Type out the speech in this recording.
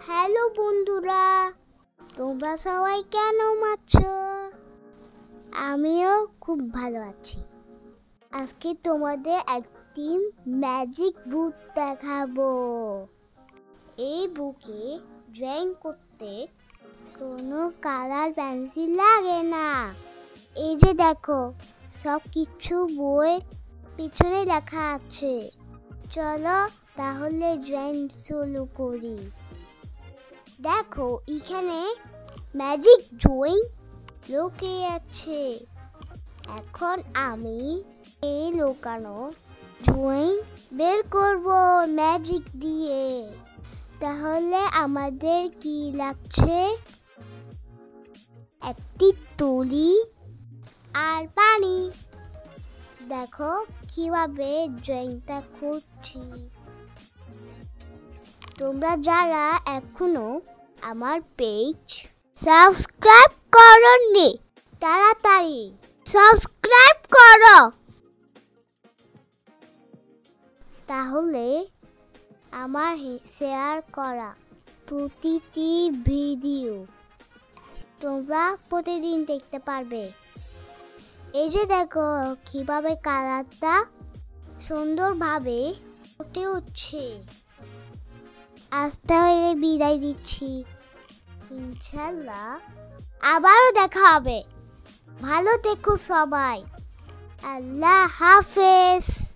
Hello বন্ধুরা, তোমরা সবাই কেমন আছো? আমিও খুব ভালো আছি। আজকে তোমাদের একটি ম্যাজিক বুক দেখাবো। এই বুকে ড্রয়িং করতে কোনো কালার পেন্সিল লাগে না। এই যে দেখো, সব কিছু বইয়ের পিছনে লেখা আছে। চলো তাহলে ড্রয়িং শুরু করি। দেখো, এখানে ম্যাজিক ড্রয়িং লুকিয়ে আছে। এখন আমি এই লুকানো ড্রয়িং বের করব ম্যাজিক দিয়ে। তাহলে আমাদের কি লাগছে? একটি তুলি আর পানি। দেখো কিভাবে ড্রয়িংটা করছি। তোমরা যারা এখনো আমার পেজ সাবস্ক্রাইব করোনি, তাড়াতাড়ি সাবস্ক্রাইব করো। তাহলে আমার শেয়ার করা প্রতিটি ভিডিও তোমরা প্রতিদিন দেখতে পারবে। এই যে দেখো কিভাবে কালারটা সুন্দরভাবে ফুটে উঠছে। আজ তাহলে বিদায় দিচ্ছি। ইনশাআল্লাহ আবারও দেখা হবে। ভালো থেকো সবাই। আল্লাহ হাফেজ।